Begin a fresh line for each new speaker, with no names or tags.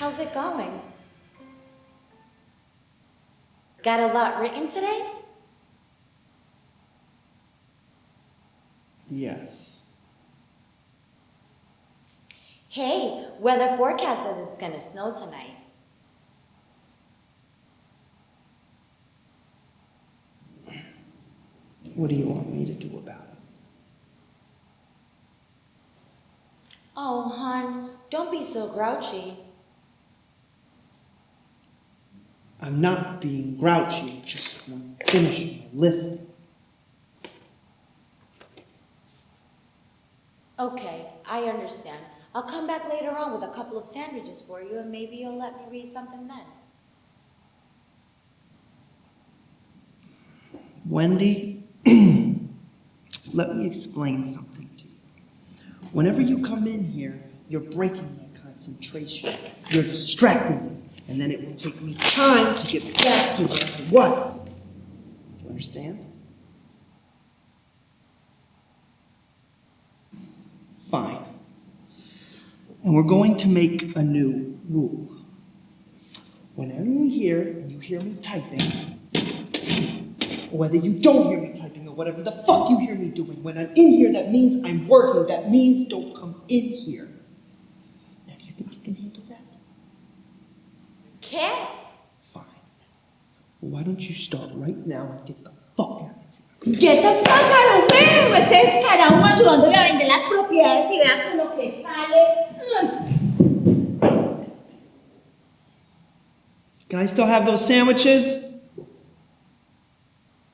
How's it going? Got a lot written today?
Yes.
Hey, weather forecast says it's gonna snow tonight.
What do you want me to do about it?
Oh, hon, don't be so grouchy.
I'm not being grouchy, I just want to finish my list.
Okay, I understand. I'll come back later on with a couple of sandwiches for you, and maybe you'll let me read something then.
Wendy, let me explain something to you. Whenever you come in here, you're breaking my concentration. You're distracting me, and then it will take me time to get back to what I was. Do you understand? Fine. And we're going to make a new rule. Whenever you're here and you hear me typing, or whether you don't hear me typing, or whatever the fuck you hear me doing, when I'm in here, that means I'm working. That means don't come in here. Now, do you think you can handle that?
¿Qué?
Fine. Well, why don't you start right now and get the fuck out of here?
Get the fuck out of where? Ustedes cada uno ayudándole a vender las propiedades y vean con lo que sale.
Can I still have those sandwiches?